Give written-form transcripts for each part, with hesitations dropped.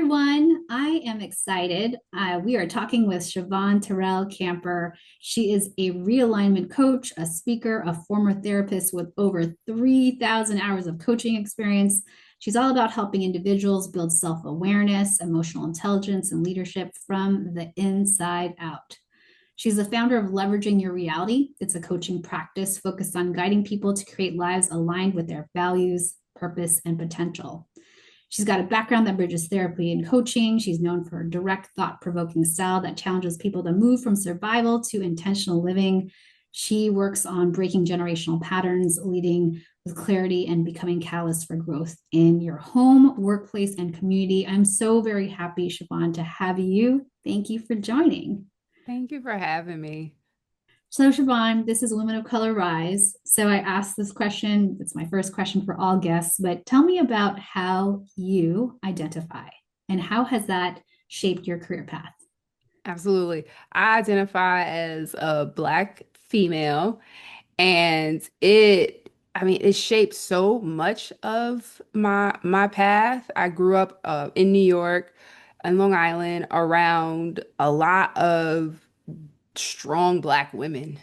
everyone. I am excited. We are talking with Shavon Terrell-Camper. She is a realignment coach, a speaker, a former therapist with over 3,000 hours of coaching experience. She's all about helping individuals build self awareness, emotional intelligence, and leadership from the inside out. She's the founder of Leveraging Your Reality. It's a coaching practice focused on guiding people to create lives aligned with their values, purpose, and potential. She's got a background that bridges therapy and coaching. She's known for a direct, thought provoking style that challenges people to move from survival to intentional living. She works on breaking generational patterns, leading with clarity, and becoming catalyst for growth in your home, workplace, and community. I'm so very happy, Siobhan, to have you. Thank you for joining. Thank you for having me. So, Siobhan, this is Women of Color Rise. So, I asked this question. It's my first question for all guests, but tell me about how you identify and how has that shaped your career path? Absolutely. I identify as a Black female, and it shaped so much of my path. I grew up in New York and Long Island around a lot of strong Black women.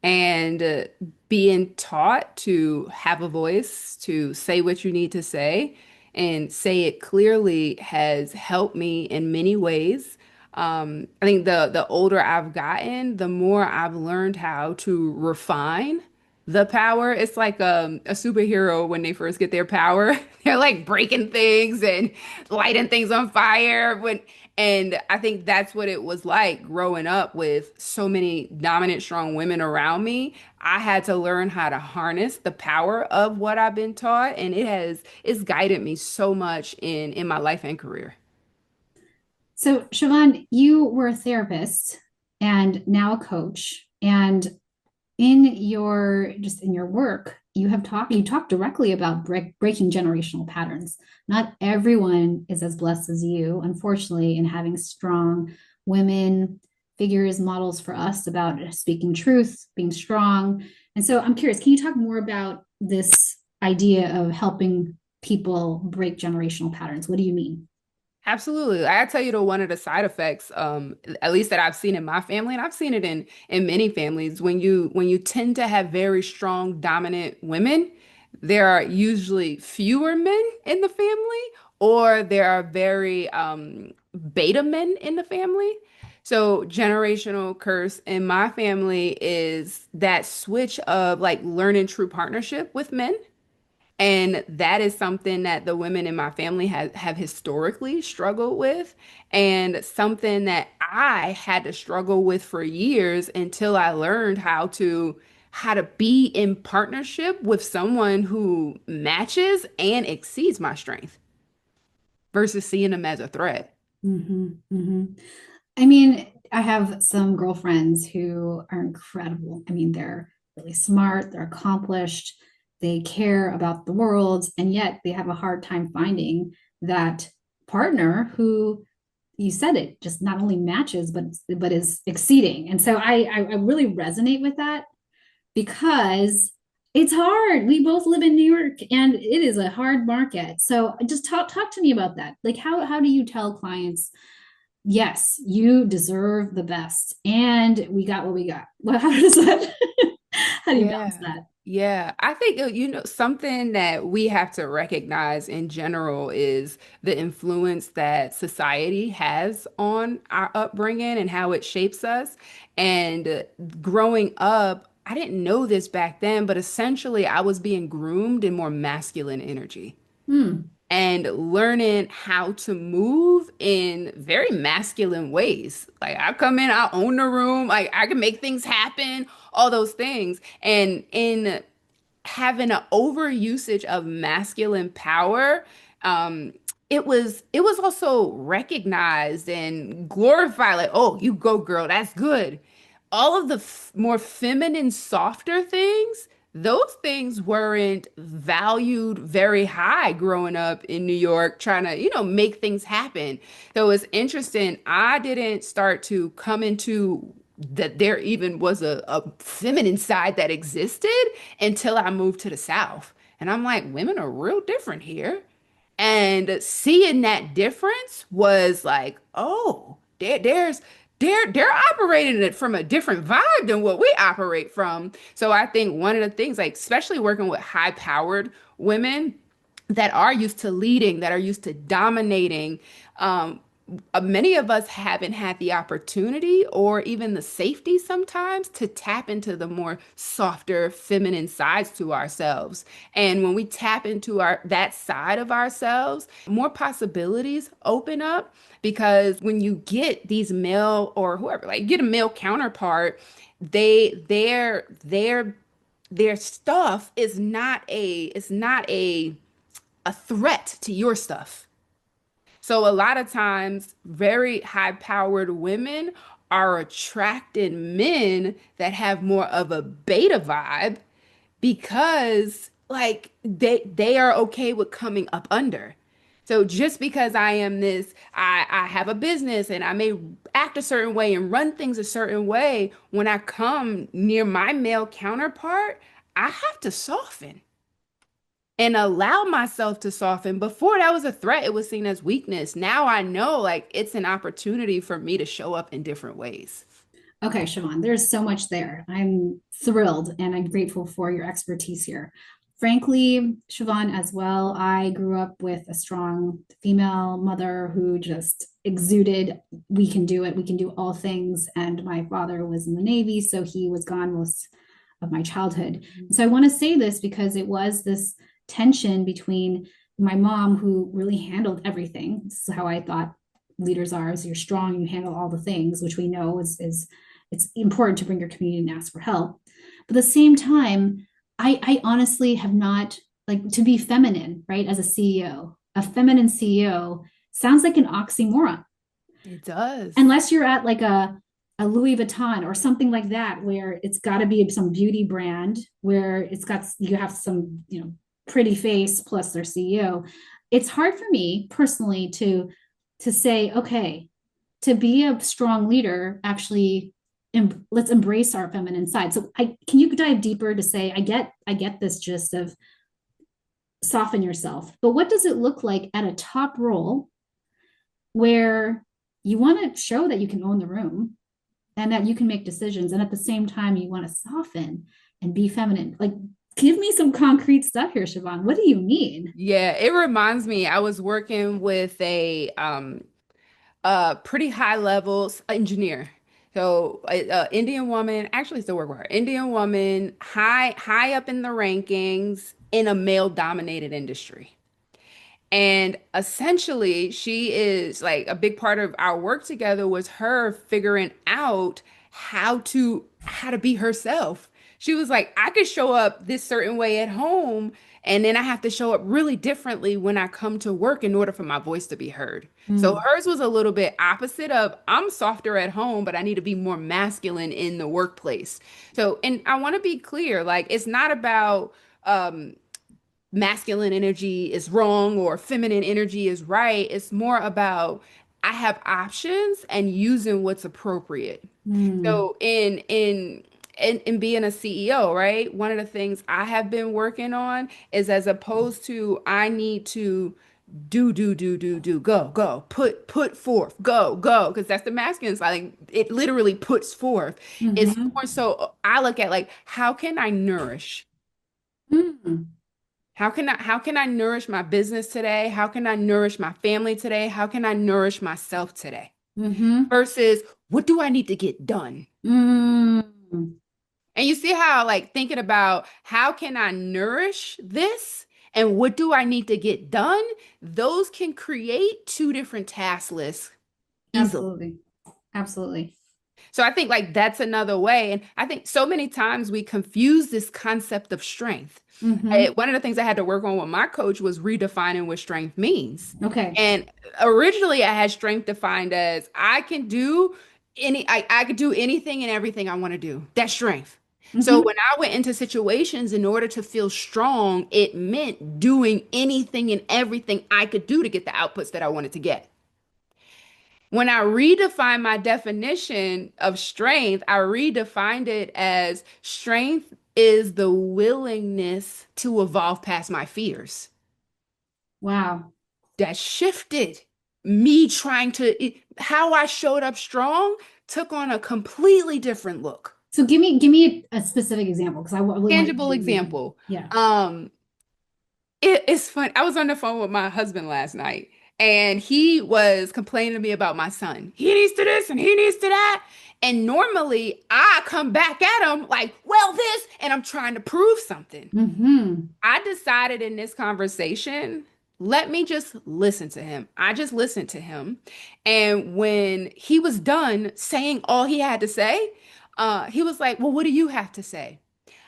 And being taught to have a voice, to say what you need to say, and say it clearly has helped me in many ways. I think the older I've gotten, the more I've learned how to refine the power. It's like a superhero when they first get their power. They're like breaking things and lighting things on fire. And I think that's what it was like growing up with so many dominant, strong women around me. I had to learn how to harness the power of what I've been taught, and it's guided me so much in my life and career. So, Siobhan, you were a therapist and now a coach. And in your work, you talk directly about breaking generational patterns. Not everyone is as blessed as you, unfortunately, in having strong women figures, models for us about speaking truth, being strong. And so I'm curious, can you talk more about this idea of helping people break generational patterns? What do you mean? Absolutely. I gotta tell you one of the side effects, at least that I've seen in my family, and I've seen it in many families, when you tend to have very strong, dominant women, there are usually fewer men in the family, or there are very beta men in the family. So generational curse in my family is that switch of like learning true partnership with men. And that is something that the women in my family have historically struggled with, and something that I had to struggle with for years until I learned how to be in partnership with someone who matches and exceeds my strength versus seeing them as a threat. Mm-hmm. I mean, I have some girlfriends who are incredible. I mean, they're really smart, they're accomplished, they care about the world, and yet they have a hard time finding that partner who you said it just not only matches but is exceeding. And so I really resonate with that because it's hard. We both live in New York and it is a hard market. So just talk to me about that. Like how do you tell clients, yes, you deserve the best. And we got what we got. Well, how does that, how do you balance Yeah. that? Yeah, I think something that we have to recognize in general is the influence that society has on our upbringing and how it shapes us. And growing up, I didn't know this back then, but essentially I was being groomed in more masculine energy Hmm. and learning how to move in very masculine ways. Like I come in, I own the room, like I can make things happen, all those things. And in having an over usage of masculine power, um, it was also recognized and glorified, like, oh, you go, girl, that's good. All of the more feminine, softer things, those things weren't valued very high growing up in New York, trying to, make things happen. So it's interesting. I didn't start to come into that there even was a feminine side that existed until I moved to the South. And I'm like, women are real different here. And seeing that difference was like, oh, they're operating it from a different vibe than what we operate from. So I think one of the things, like especially working with high-powered women that are used to leading, that are used to dominating, um, many of us haven't had the opportunity or even the safety sometimes to tap into the more softer feminine sides to ourselves. And when we tap into our that side of ourselves, more possibilities open up because when you get these male or whoever, like get a male counterpart, their stuff is not a threat to your stuff. So a lot of times, very high-powered women are attracting men that have more of a beta vibe because like they are okay with coming up under. So just because I am this, I have a business and I may act a certain way and run things a certain way, when I come near my male counterpart, I have to soften and allow myself to soften. Before that was a threat, it was seen as weakness. Now I know like it's an opportunity for me to show up in different ways. Okay, Siobhan, there's so much there. I'm thrilled and I'm grateful for your expertise here. Frankly, Siobhan, as well, I grew up with a strong female mother who just exuded, we can do it, we can do all things. And my father was in the Navy, so he was gone most of my childhood. So I want to say this because it was this tension between my mom, who really handled everything. This is how I thought leaders are: is you're strong, you handle all the things, which we know is it's important to bring your community and ask for help. But at the same time, I honestly have not, like, to be feminine, right? As a CEO, a feminine CEO sounds like an oxymoron, It does. unless you're at like a Louis Vuitton or something like that, where it's got to be some beauty brand where it's got, you have some, pretty face plus their CEO. It's hard for me personally to say, okay, to be a strong leader, actually, let's embrace our feminine side. So can you dive deeper to say, I get this gist of soften yourself, but what does it look like at a top role where you want to show that you can own the room and that you can make decisions, and at the same time you want to soften and be feminine? Like, give me some concrete stuff here, Siobhan. What do you mean? Yeah, it reminds me, I was working with a pretty high level engineer. So, Indian woman, actually still work with her. Indian woman, high up in the rankings in a male dominated industry. And essentially, she is like a big part of our work together was her figuring out how to be herself. She was like, I could show up this certain way at home, and then I have to show up really differently when I come to work in order for my voice to be heard. So Mm, hers was a little bit opposite of I'm softer at home, but I need to be more masculine in the workplace. So, and I want to be clear, like it's not about masculine energy is wrong or feminine energy is right. It's more about I have options and using what's appropriate. mm, So in being a CEO, right? One of the things I have been working on is as opposed to I need to do, go, put forth, go, because that's the masculine side. Like it literally puts forth. It's mm-hmm, more so I look at like how can I nourish? mm, How can I nourish my business today? How can I nourish my family today? How can I nourish myself today? mm-hmm, Versus what do I need to get done? mm. And you see how like thinking about how can I nourish this and what do I need to get done? Those can create two different task lists easily. Absolutely. Absolutely. So I think like that's another way. And I think so many times we confuse this concept of strength. Mm-hmm. One of the things I had to work on with my coach was redefining what strength means. Okay. And originally I had strength defined as I could do anything and everything I want to do. That's strength. So Mm-hmm. when I went into situations in order to feel strong, it meant doing anything and everything I could do to get the outputs that I wanted to get. When I redefined my definition of strength, I redefined it as strength is the willingness to evolve past my fears. Wow. that shifted. Me trying to, how I showed up strong took on a completely different look. So give me a specific example because I really want to Tangible hear you. example. Yeah. Um, it's fun. I was on the phone with my husband last night, and he was complaining to me about my son. He needs to this and he needs to that. And normally I come back at him like, well, this, and I'm trying to prove something. Mm-hmm. I decided in this conversation, let me just listen to him. I just listened to him. And when he was done saying all he had to say, he was like, well, what do you have to say?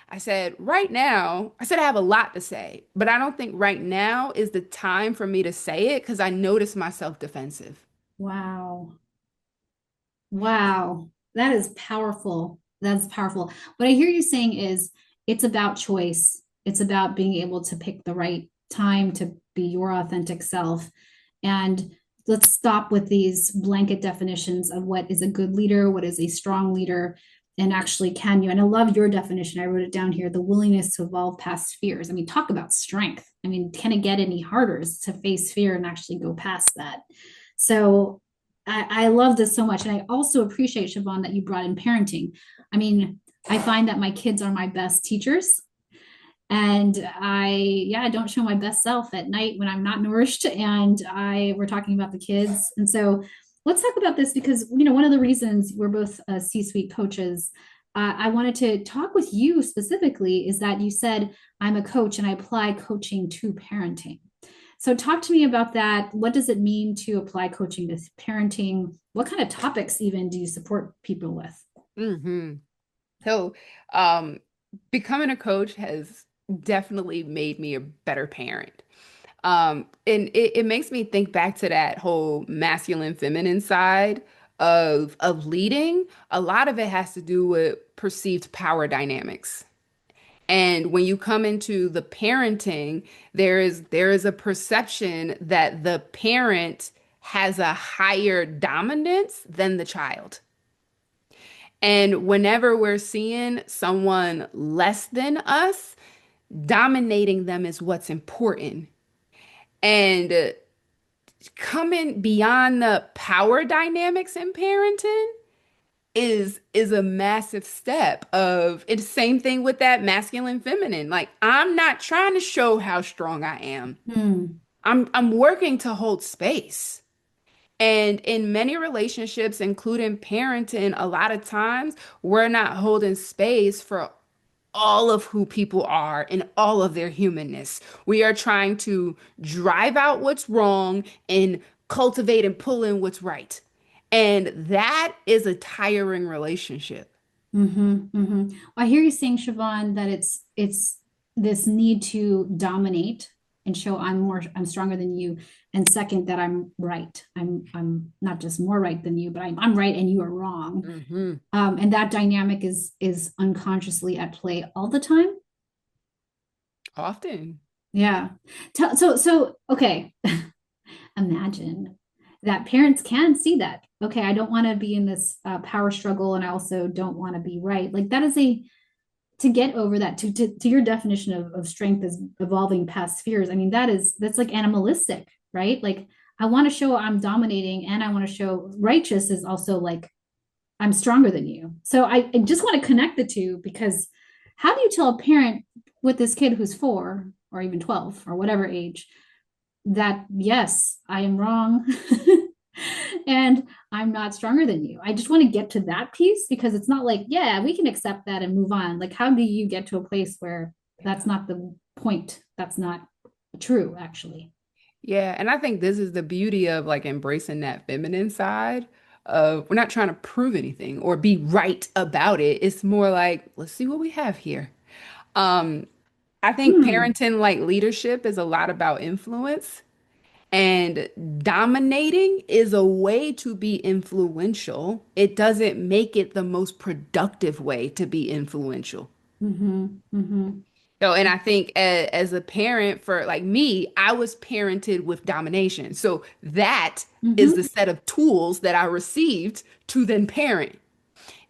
I said, right now, I said, I have a lot to say, but I don't think right now is the time for me to say it because I noticed myself defensive. Wow. Wow. That is powerful. That's powerful. What I hear you saying is it's about choice. It's about being able to pick the right time to be your authentic self. And let's stop with these blanket definitions of what is a good leader, what is a strong leader, and actually can you. And I love your definition. I wrote it down here, the willingness to evolve past fears. I mean, talk about strength. I mean, can it get any harder to face fear and actually go past that? So I love this so much. And I also appreciate, Shavon, that you brought in parenting. I mean, I find that my kids are my best teachers. And I don't show my best self at night when I'm not nourished. And we're talking about the kids. And so let's talk about this because, one of the reasons we're both C-suite coaches, I wanted to talk with you specifically is that you said, I'm a coach and I apply coaching to parenting. So talk to me about that. What does it mean to apply coaching to parenting? What kind of topics even do you support people with? hmm So, um, becoming a coach has definitely made me a better parent. And it makes me think back to that whole masculine feminine side of leading. A lot of it has to do with perceived power dynamics. And when you come into the parenting, there is a perception that the parent has a higher dominance than the child. And whenever we're seeing someone less than us, dominating them is what's important. And coming beyond the power dynamics in parenting is a massive step of it's the same thing with that masculine feminine. Like I'm not trying to show how strong I am. Hmm. I'm working to hold space. And in many relationships, including parenting, a lot of times we're not holding space for all of who people are and all of their humanness. We are trying to drive out what's wrong and cultivate and pull in what's right. And that is a tiring relationship. Mm-hmm, mm-hmm. I hear you saying, Siobhan, that it's this need to dominate and show I'm stronger than you. And second, that I'm right. I'm not just more right than you, but I'm right and you are wrong. hmm And that dynamic is unconsciously at play all the time. Often. Yeah. So okay. Imagine that parents can see that. Okay, I don't want to be in this power struggle, and I also don't want to be right. Like that is a to get over that to your definition of strength as evolving past fears. I mean, that's like animalistic, right? Like I want to show I'm dominating, and I want to show righteous is also like I'm stronger than you. So I just want to connect the two because how do you tell a parent with this kid who's 4 or even 12 or whatever age that yes, I am wrong and I'm not stronger than you. I just want to get to that piece because it's not like, yeah, we can accept that and move on. Like, how do you get to a place where that's not the point? That's not true, actually. Yeah, and I think this is the beauty of like embracing that feminine side of we're not trying to prove anything or be right about it. It's more like, let's see what we have here. Um, I think Hmm. parenting like leadership is a lot about influence, and dominating is a way to be influential. It doesn't make it the most productive way to be influential. Mm-hmm. Mm-hmm. So, and I think as a parent for like me, I was parented with domination. So that is the Mm-hmm. set of tools that I received to then parent.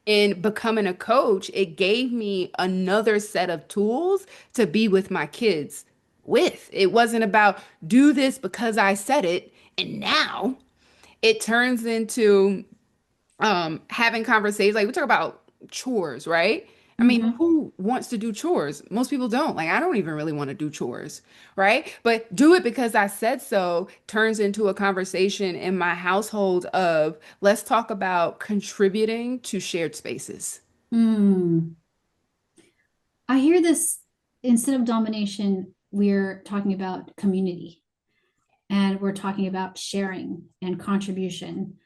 In becoming a coach, it gave me another set of tools to be with my kids. with. It wasn't about do this because I said it. And now it turns into having conversations. Like we talk about chores, right? I mean, Hmm. who wants to do chores? Most people don't. Like, I don't even really want to do chores, right? But do it because I said so turns into a conversation in my household of let's talk about contributing to shared spaces. Mm. I hear this, instead of domination, we're talking about community, and we're talking about sharing and contribution,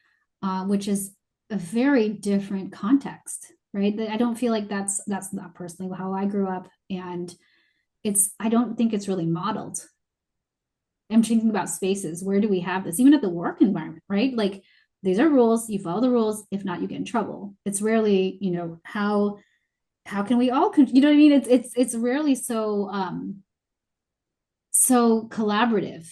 which is a very different context, right? I don't feel like that's not personally how I grew up, and I don't think it's really modeled. I'm thinking about spaces. Where do we have this? Even at the work environment, right? Like these are rules. You follow the rules. If not, you get in trouble. It's rarely, how can we all, you know what I mean? It's rarely so collaborative,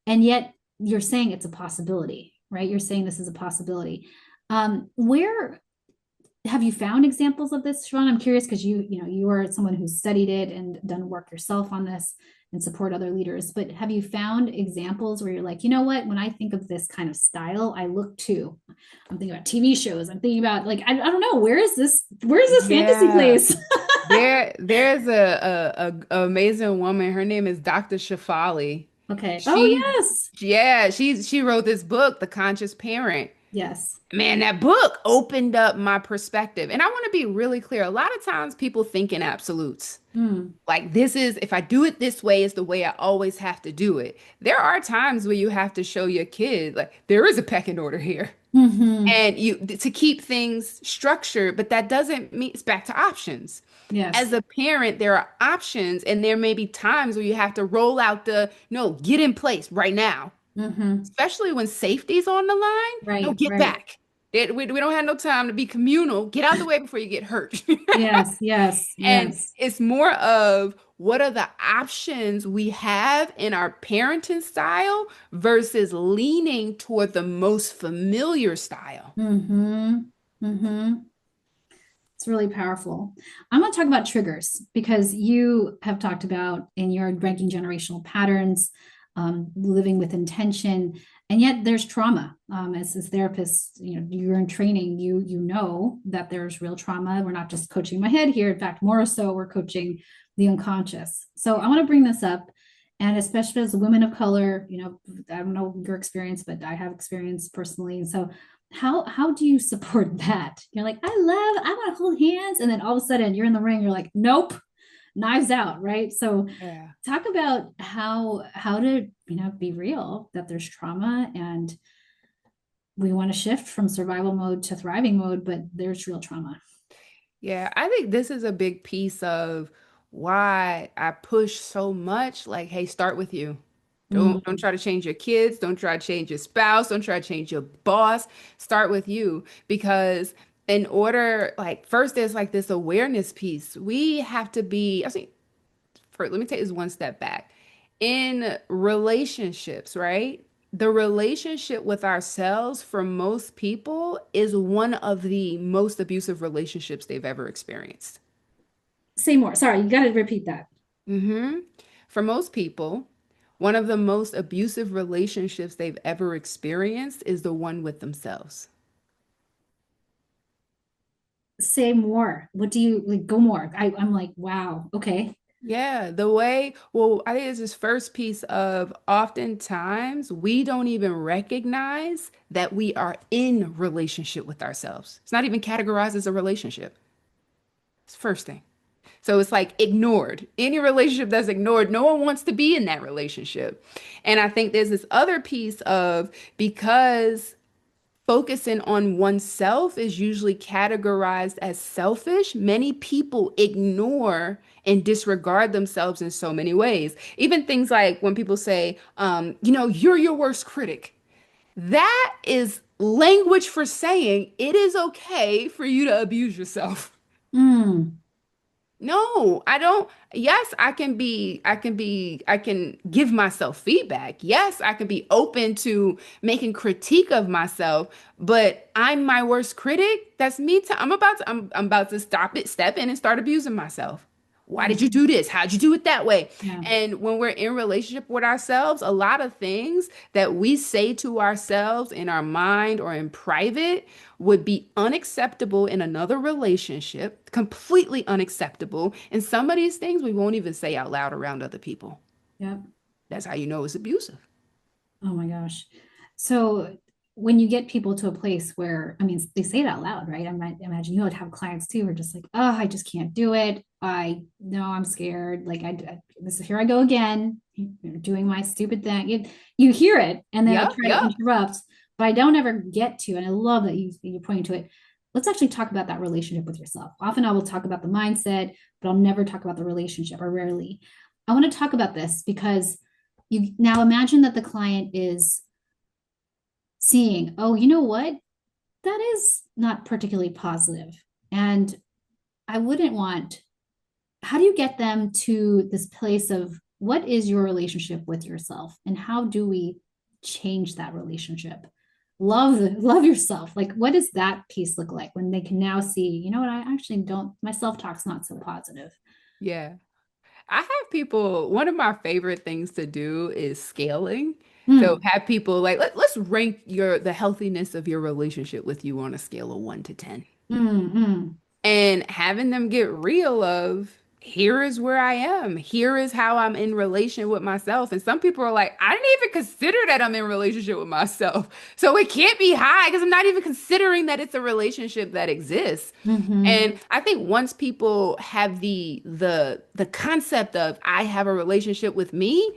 and yet you're saying it's a possibility, right? You're saying this is a possibility. Where have you found examples of this, Shavon? I'm curious because you are someone who's studied it and done work yourself on this and support other leaders. But have you found examples where you're like, you know what? When I think of this kind of style, I look to. I'm thinking about TV shows. I'm thinking about like I don't know, where is this? Where is this fantasy Yeah. place? There's a amazing woman. Her name is Dr. Shafali. Okay. Oh She, yes, yeah, she wrote this book, The Conscious Parent. yes. Man, that book opened up my perspective. And I want to be really clear. A lot of times people think in absolutes. Mm. Like this is, if I do it this way, is the way I always have to do it. There are times where you have to show your kid, like, there is a pecking order here. Hmm. And you to keep things structured, but that doesn't mean it's back to options. As Yes. a parent, there are options, and there may be times where you have to roll out the no, get in place right now, Hmm. especially when safety's on the line. No, Right. get Right. back. We don't have no time to be communal. Get out the way before you get hurt. Yes. Yes. And Yes. it's more of what are the options we have in our parenting style versus leaning toward the most familiar style. Hmm. Hmm. It's really powerful. I'm going to talk about triggers because you have talked about in your breaking generational patterns, living with intention, and yet there's trauma. As therapists, you're in training. You know that there's real trauma. We're not just coaching my head here. In fact, more so, we're coaching the unconscious. So I want to bring this up, and especially as a women of color, I don't know your experience, but I have experience personally, and so how do you support that? You're like, I want to hold hands, and then all of a sudden you're in the ring, you're like, nope, knives out, right? So Yeah. talk about how to be real that there's trauma, and we want to shift from survival mode to thriving mode, but there's real trauma. Yeah, I think this is a big piece of why I push so much. Like, hey, start with you. Don't Mm. try to change your kids. Don't try to change your spouse. Don't try to change your boss. Start with you because in order, like, first there's like this awareness piece. We have to be, I think, first, let me take this one step back. In relationships, right? The relationship with ourselves for most people is one of the most abusive relationships they've ever experienced. Say more. Sorry, you got to repeat that. Hmm. For most people, one of the most abusive relationships they've ever experienced is the one with themselves. Say more. What do you like? Go more. I'm like, wow. Okay. Yeah, the way, well, I think it's this first piece of oftentimes we don't even recognize that we are in relationship with ourselves. It's not even categorized as a relationship. It's the first thing. So it's like ignored. Any relationship that's ignored, no one wants to be in that relationship. And I think there's this other piece of because focusing on oneself is usually categorized as selfish, many people ignore and disregard themselves in so many ways. Even things like when people say, you're your worst critic. That is language for saying it is okay for you to abuse yourself. Mm. No, I don't. Yes, I can give myself feedback. Yes, I can be open to making critique of myself, but I'm my worst critic. That's me. I'm about to stop it, step in and start abusing myself. Why did you Mhm. do this? How'd you do it that way? Yeah. And when we're in relationship with ourselves, a lot of things that we say to ourselves in our mind or in private would be unacceptable in another relationship, completely unacceptable. And some of these things we won't even say out loud around other people. Yep. That's how you know it's abusive. Oh my gosh. So when you get people to a place where, I mean, they say it out loud, right? I might imagine you would have clients too who are just like, oh, I just can't do it. I know I'm scared. Like this is here I go again, doing my stupid thing. You hear it, and then I Yep, try to yep. interrupt, but I don't ever get to. And I love that you're pointing to it. Let's actually talk about that relationship with yourself. Often I will talk about the mindset, but I'll never talk about the relationship, or rarely. I want to talk about this because you now imagine that the client is seeing, oh, you know what? That is not particularly positive. And I wouldn't want, how do you get them to this place of what is your relationship with yourself? And how do we change that relationship? Love yourself. Like, what does that piece look like when they can now see, you know what, I actually don't, my self-talk's not so positive. Yeah. I have people, one of my favorite things to do is scaling. So Hmm. have people like let's rank the healthiness of your relationship with you on a scale of 1 to 10. Mm-hmm. And having them get real of here is where I am. Here is how I'm in relation with myself. And some people are like, I didn't even consider that I'm in relationship with myself. So it can't be high because I'm not even considering that it's a relationship that exists. Mm-hmm. And I think once people have the concept of I have a relationship with me,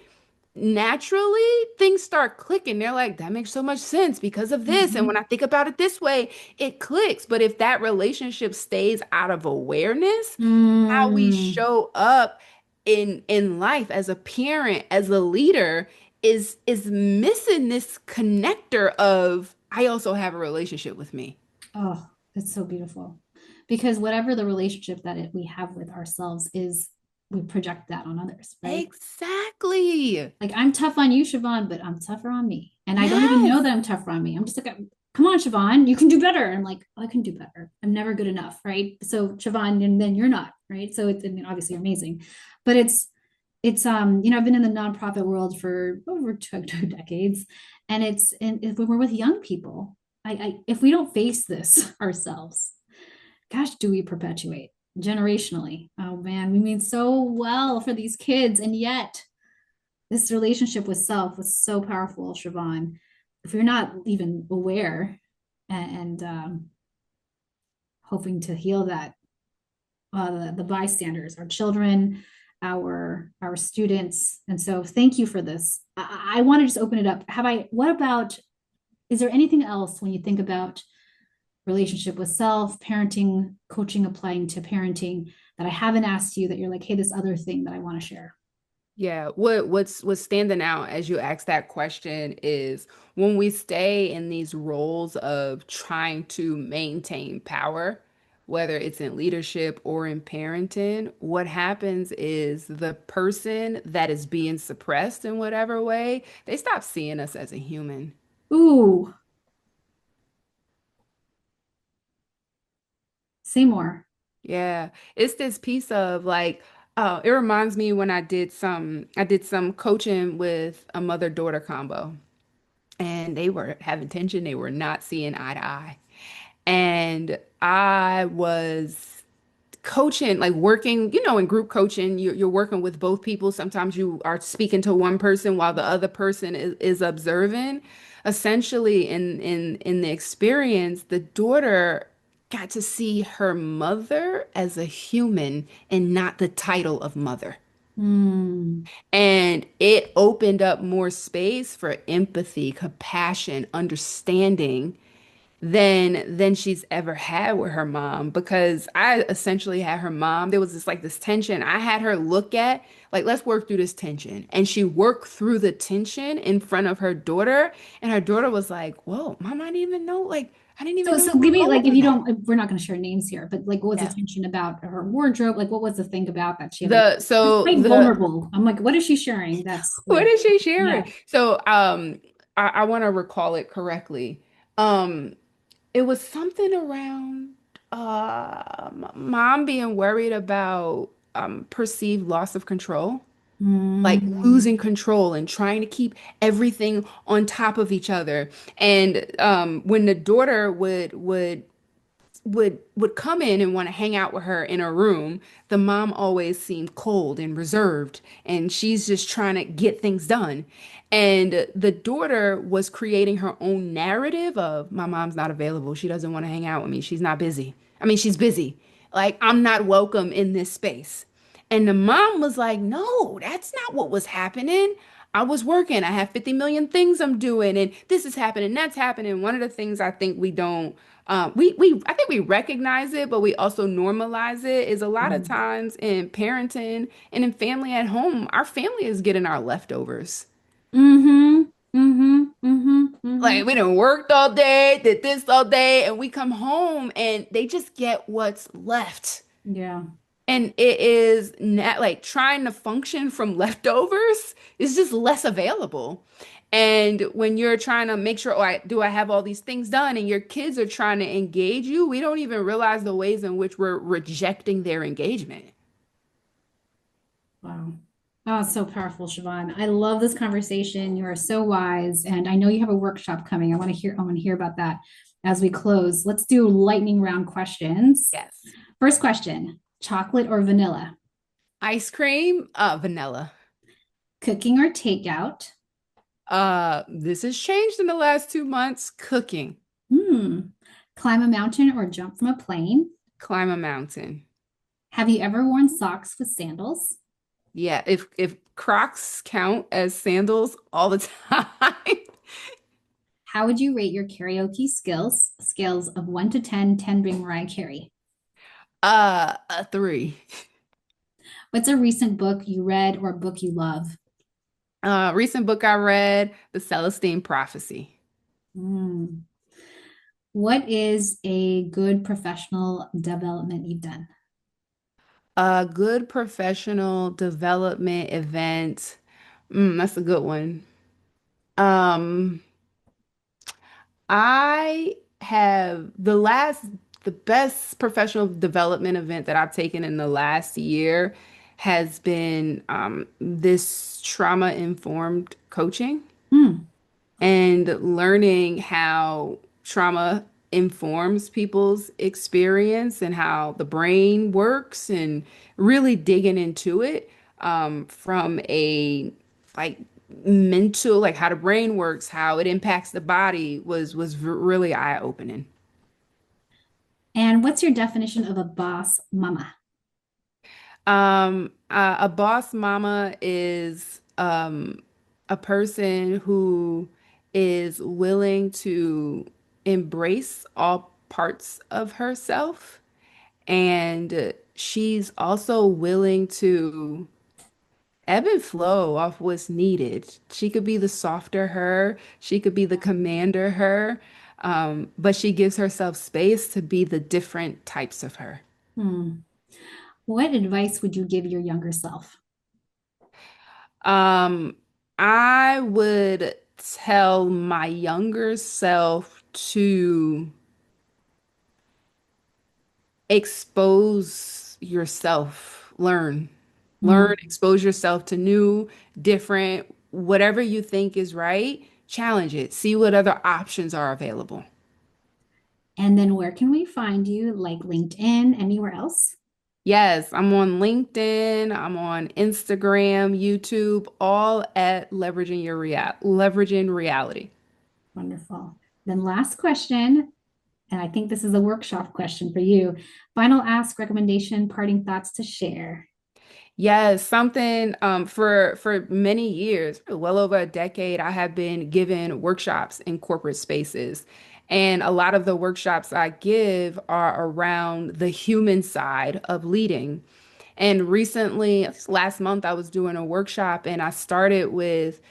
naturally things start clicking. They're like, that makes so much sense because of this. And Mm-hmm. when I think about it this way, it clicks. But if that relationship stays out of awareness, how we Mm. show up in life as a parent, as a leader, is missing this connector of I also have a relationship with me. Oh, that's so beautiful. Because whatever the relationship that we have with ourselves is, we project that on others, right? Exactly. Like, I'm tough on you, Shavon, but I'm tougher on me. And I don't even know Yes. that I'm tougher on me. I'm just like, come on, Shavon, you can do better. I'm like, oh, I can do better. I'm never good enough, right? So Shavon, and then you're not, right? So it's, I mean, obviously amazing, but I've been in the nonprofit world for over two decades, and if we're with young people, if we don't face this ourselves, gosh, do we perpetuate generationally? Oh man, we mean so well for these kids, and yet this relationship with self was so powerful, Siobhan. If you're not even aware and hoping to heal that, the bystanders, our children, our students, and so thank you for this. I want to just open it up. What about? Is there anything else when you think about relationship with self, parenting, coaching, applying to parenting that I haven't asked you that you're like, hey, this other thing that I want to share? Yeah, what's standing out as you ask that question is when we stay in these roles of trying to maintain power, whether it's in leadership or in parenting, what happens is the person that is being suppressed in whatever way, they stop seeing us as a human. Ooh, say more. Yeah, it's this piece of like, it reminds me when I did some coaching with a mother-daughter combo. And they were having tension. They were not seeing eye to eye. And I was coaching, like working, in group coaching, you're working with both people. Sometimes you are speaking to one person while the other person is observing. Essentially, in the experience, the daughter got to see her mother as a human and not the title of mother. Mm, And it opened up more space for empathy, compassion, understanding than she's ever had with her mom because I essentially had her mom. There was this tension. I had her look at like let's work through this tension. And she worked through the tension in front of her daughter. And her daughter was like, whoa, mom, I didn't even know, like, I didn't even know so you were give me, like, going if through you that. don't, we're not going to share names here, but like, what was the Yeah. tension about her wardrobe? Like, what was the thing about that she had? Like, The it's so quite the vulnerable. I'm like, what is she sharing? That's What like, is she yeah. sharing? So, I want to recall it correctly. Um, it was something around mom being worried about. perceived loss of control, like Mm, losing control and trying to keep everything on top of each other. And when the daughter would come in and want to hang out with her in a room, the mom always seemed cold and reserved, and she's just trying to get things done. And the daughter was creating her own narrative of my mom's not available. She doesn't want to hang out with me. She's not busy. I mean, she's busy. Like, I'm not welcome in this space. And the mom was like, no, that's not what was happening. I was working. I have 50 million things I'm doing, and this is happening, that's happening. One of the things I think we don't I think we recognize it, but we also normalize it is a lot of mm, times in parenting and in family at home, our family is getting our leftovers. mm-hmm, mm-hmm, mm-hmm, mm-hmm. Like we done worked all day, did this all day, and we come home and they just get what's left. Yeah. And it is not like trying to function from leftovers is just less available. And when you're trying to make sure, oh, do I have all these things done? And your kids are trying to engage you, we don't even realize the ways in which we're rejecting their engagement. Wow. Oh, so powerful, Siobhan. I love this conversation. You are so wise. And I know you have a workshop coming. I want to hear about that as we close. Let's do lightning round questions. Yes. First question, chocolate or vanilla? Ice cream, vanilla. Cooking or takeout? This has changed in the last 2 months. Cooking, Hmm. Climb a mountain or jump from a plane? climb a mountain. Have you ever worn socks with sandals? Yeah, if Crocs count as sandals all the time. How would you rate your karaoke skills? Scales of 1 to 10, 10 being Mariah Carey. A three. What's a recent book you read or book you love? Recent book I read, The Celestine Prophecy. Hmm. What is a good professional development you've done? A good professional development event. That's a good one. Um, I have the best professional development event that I've taken in the last year has been this trauma-informed coaching Hmm. and learning how trauma informs people's experience and how the brain works and really digging into it from a like mental, like how the brain works, how it impacts the body was really eye-opening. And what's your definition of a boss mama? A boss mama is a person who is willing to embrace all parts of herself, and she's also willing to ebb and flow off what's needed. She could be the softer her, she could be the commander her, but she gives herself space to be the different types of her. Hmm. What advice would you give your younger self? Um, I would tell my younger self to expose yourself, learn, Hmm. expose yourself to new, different, whatever you think is right, challenge it, see what other options are available. And then where can we find you? Like LinkedIn, anywhere else? Yes, I'm on LinkedIn, I'm on Instagram, YouTube, all at leveraging reality. Wonderful. Then last question, and I think this is a workshop question for you. Final ask, recommendation, parting thoughts to share. Yes, something for many years, well over a decade, I have been given workshops in corporate spaces. And a lot of the workshops I give are around the human side of leading. And recently, last month, I was doing a workshop and I started with,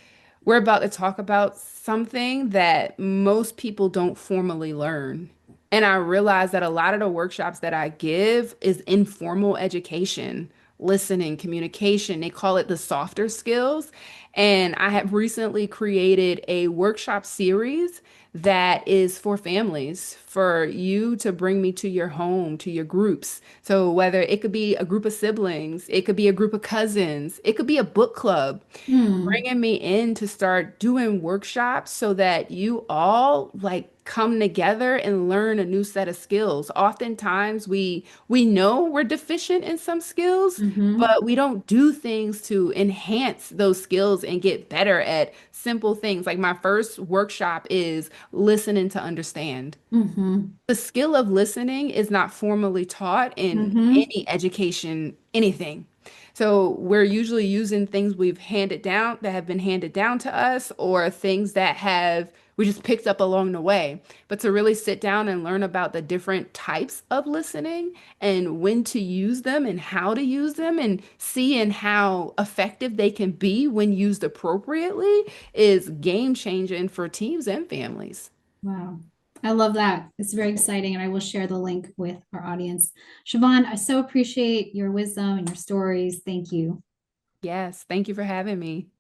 we're about to talk about something that most people don't formally learn. And I realized that a lot of the workshops that I give is informal education, listening, communication. They call it the softer skills. And I have recently created a workshop series that is for families, for you to bring me to your home, to your groups. So whether it could be a group of siblings, it could be a group of cousins, it could be a book club, Hmm. bringing me in to start doing workshops so that you all like come together and learn a new set of skills. Oftentimes we know we're deficient in some skills, Mm-hmm. but we don't do things to enhance those skills and get better at simple things. Like my first workshop is listening to understand. Mm-hmm. The skill of listening is not formally taught in Mm-hmm. any education, anything. So we're usually using things we've handed down that have been handed down to us or things that have we just picked up along the way. But to really sit down and learn about the different types of listening and when to use them and how to use them and seeing how effective they can be when used appropriately is game changing for teams and families. Wow. I love that. It's very exciting, and I will share the link with our audience. Shavon, I so appreciate your wisdom and your stories. Thank you. Yes, thank you for having me.